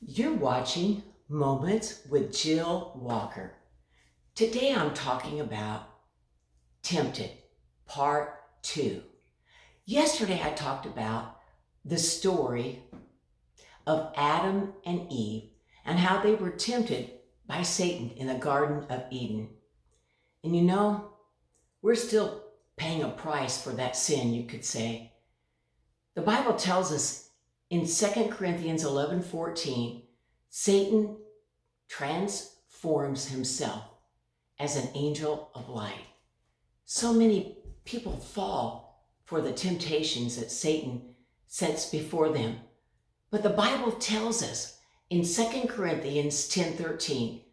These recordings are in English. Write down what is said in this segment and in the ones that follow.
You're watching Moments with Jill Walker. Today I'm talking about Tempted, Part 2. Yesterday I talked about the story of Adam and Eve and how they were tempted by Satan in the Garden of Eden. And we're still paying a price for that sin, you could say. The Bible tells us in 2 Corinthians 11:14, Satan transforms himself as an angel of light. So many people fall for the temptations that Satan sets before them. But the Bible tells us in 2 Corinthians 10:13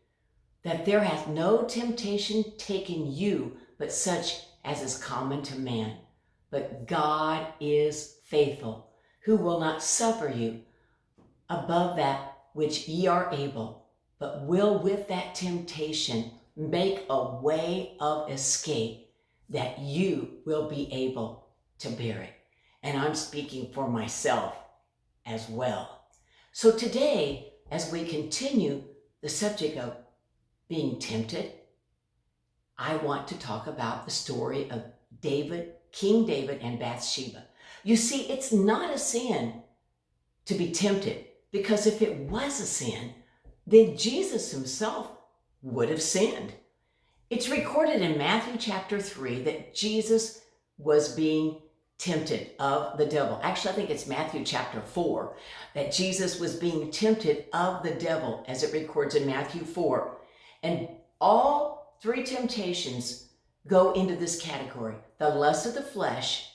that there hath no temptation taken you but such as is common to man. But God is faithful, who will not suffer you above that which ye are able, but will with that temptation make a way of escape that you will be able to bear it. And I'm speaking for myself as well. So today, as we continue the subject of being tempted, I want to talk about the story of King David and Bathsheba. You see, it's not a sin to be tempted, because if it was a sin, then Jesus himself would have sinned. It's recorded in Matthew chapter 3 that Jesus was being tempted of the devil. Actually, I think it's Matthew chapter 4 that Jesus was being tempted of the devil, as it records in Matthew 4. And all three temptations go into this category: the lust of the flesh,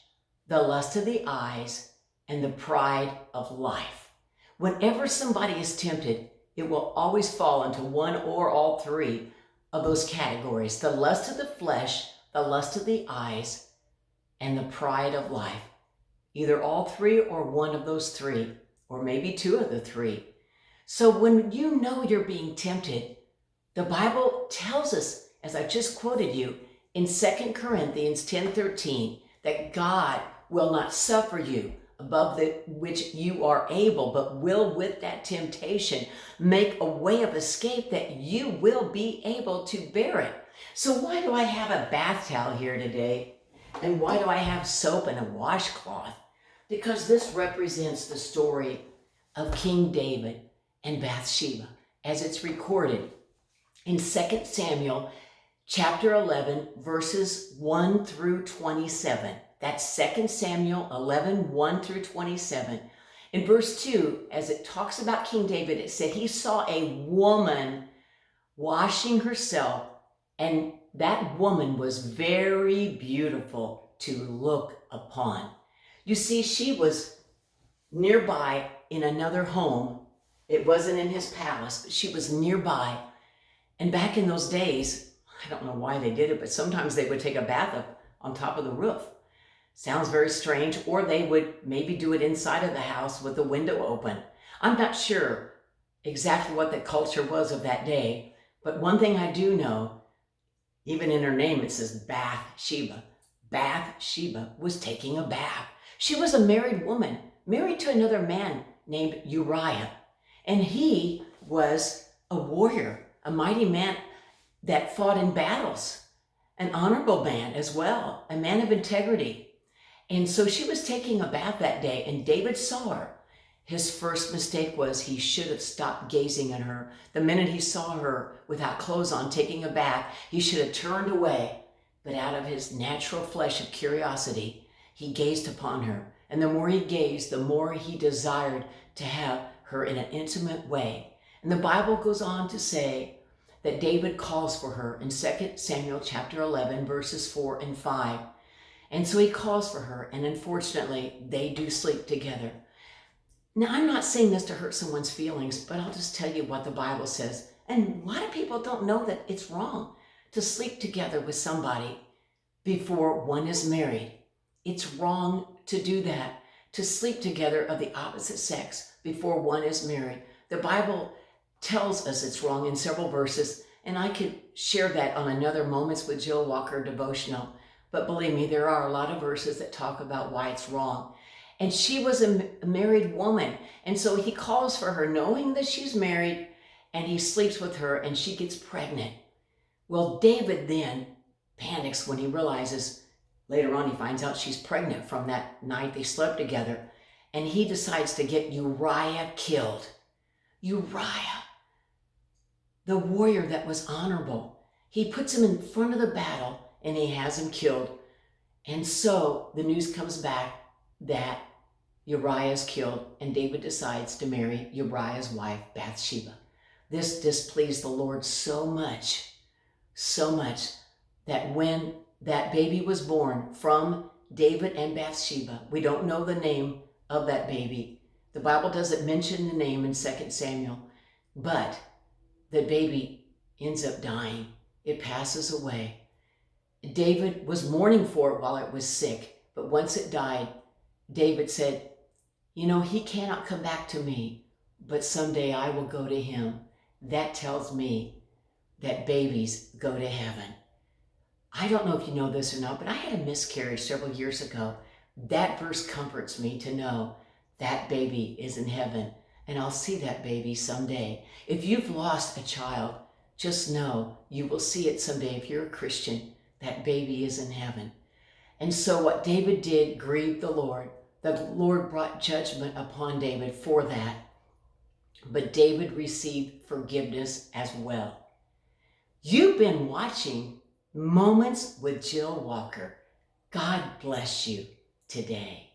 the lust of the eyes, and the pride of life. Whenever somebody is tempted, it will always fall into one or all three of those categories: the lust of the flesh, the lust of the eyes, and the pride of life. Either all three or one of those three, or maybe two of the three. So when you know you're being tempted, the Bible tells us, as I just quoted you, in 2 Corinthians 10:13, that God will not suffer you above the which you are able, but will with that temptation make a way of escape that you will be able to bear it. So why do I have a bath towel here today? And why do I have soap and a washcloth? Because this represents the story of King David and Bathsheba, as it's recorded in 2 Samuel chapter 11, verses 1 through 27. That's 2 Samuel 11, 1 through 27. In verse 2, as it talks about King David, it said he saw a woman washing herself, and that woman was very beautiful to look upon. You see, she was nearby in another home. It wasn't in his palace, but she was nearby. And back in those days, I don't know why they did it, but sometimes they would take a bath up on top of the roof. Sounds very strange. Or they would maybe do it inside of the house with the window open. I'm not sure exactly what the culture was of that day, but one thing I do know, even in her name it says Bathsheba. Bathsheba was taking a bath. She was a married woman, married to another man named Uriah. And he was a warrior, a mighty man that fought in battles, an honorable man as well, a man of integrity. And so she was taking a bath that day, and David saw her. His first mistake was he should have stopped gazing at her. The minute he saw her without clothes on taking a bath, he should have turned away. But out of his natural flesh of curiosity, he gazed upon her. And the more he gazed, the more he desired to have her in an intimate way. And the Bible goes on to say that David calls for her in 2 Samuel chapter 11, verses 4 and 5. And so he calls for her, and unfortunately, they do sleep together. Now, I'm not saying this to hurt someone's feelings, but I'll just tell you what the Bible says. And a lot of people don't know that it's wrong to sleep together with somebody before one is married. It's wrong to do that, to sleep together of the opposite sex before one is married. The Bible tells us it's wrong in several verses, and I could share that on another Moments with Jill Walker devotional. But believe me, there are a lot of verses that talk about why it's wrong. And she was a married woman. And so he calls for her knowing that she's married, and he sleeps with her and she gets pregnant. Well, David then panics when he realizes, later on he finds out she's pregnant from that night they slept together, and he decides to get Uriah killed. Uriah, the warrior that was honorable. He puts him in front of the battle and he has him killed. And so the news comes back that Uriah is killed, and David decides to marry Uriah's wife, Bathsheba. This displeased the Lord so much that when that baby was born from David and Bathsheba, we don't know the name of that baby. The Bible doesn't mention the name in 2 Samuel, but the baby ends up dying. It passes away. David was mourning for it while it was sick, but once it died, David said, he cannot come back to me, but someday I will go to him. That tells me that babies go to heaven. I don't know if you know this or not, but I had a miscarriage several years ago. That verse comforts me to know that baby is in heaven, and I'll see that baby someday. If you've lost a child, just know you will see it someday. If you're a Christian, that baby is in heaven. And so what David did grieved the Lord. The Lord brought judgment upon David for that. But David received forgiveness as well. You've been watching Moments with Jill Walker. God bless you today.